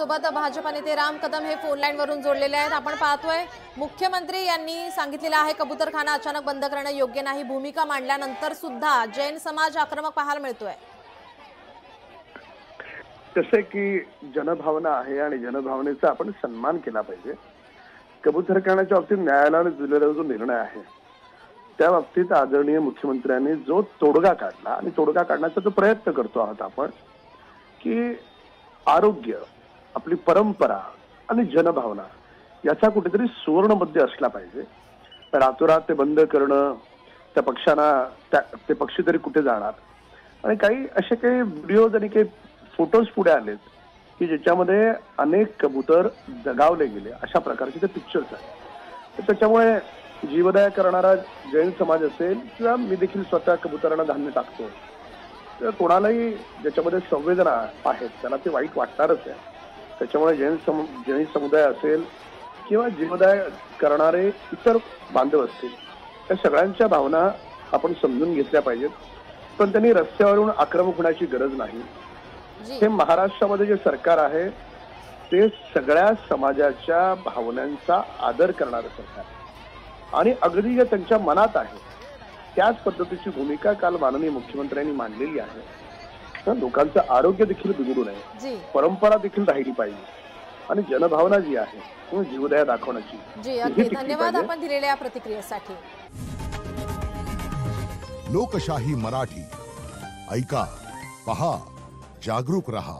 आपल्यासोबत भाजप नेते राम कदम हे फोन लाईन वरून जोडलेले आहेत। आपण पाहतोय मुख्यमंत्री यांनी सांगितलेलं आहे कबूतरखाना अचानक बंद करणं योग्य नाही। भूमिका मांडल्यानंतर सुद्धा जैन समाज आक्रमक पाहायला मिळतोय। तसे की जनभावना आहे आणि जनभावनेचा आपण सन्मान केला पाहिजे। कबूतरखान्याच्या बाबतीत न्यायालयाने दिलेला जो निर्णय आहे त्या बाबतीत आदरणीय मुख्यमंत्र्यांनी जो तोडगा काढला आणि तोडगा काढण्याचा जो प्रयत्न करतो आहोत आपण की आरोग्य, आपली परंपरा आणि जनभावना याचा कुठेतरी सुवर्णमध्य असला पाहिजे। रातोरात ते बंद करणं, त्या पक्षांना ते पक्षी तरी कुठे जाणार। आणि काही असे काही व्हिडिओज आणि काही फोटोज पुढे आलेत की ज्याच्यामध्ये अनेक कबूतर दगावले गेले, अशा प्रकारचे ते पिक्चर्स आहेत। तर त्याच्यामुळे जीवदया करणारा जैन समाज असेल किंवा मी देखील स्वतः कबुतरांना धान्य टाकतो, तर कोणालाही ज्याच्यामध्ये संवेदना आहेत त्याला ते वाईट वाटणारच आहे। त्याच्यामुळे जैन समुदाय असेल किंवा जीवदया करणारे इतर बांधव असतील त्या सगळ्यांच्या भावना आपण समजून घेतल्या पाहिजेत। पण त्यांनी रस्त्यावरून आक्रमक होण्याची गरज नाही। हे महाराष्ट्रामध्ये जे सरकार आहे ते सगळ्या समाजाच्या भावनांचा आदर करणारं सरकार आणि अगदी जे त्यांच्या मनात आहे त्याच पद्धतीची भूमिका काल माननीय मुख्यमंत्र्यांनी मांडलेली आहे। तर लोकांचं आरोग्य देखील बिघडू नये, परंपरा देखील राहिली पाहिजे आणि जनभावना जी आहे जीवदया दाखवण्याची। धन्यवाद आपण दिलेल्या प्रतिक्रियेसाठी। लोकशाही मराठी ऐका, पहा, जागरूक रहा।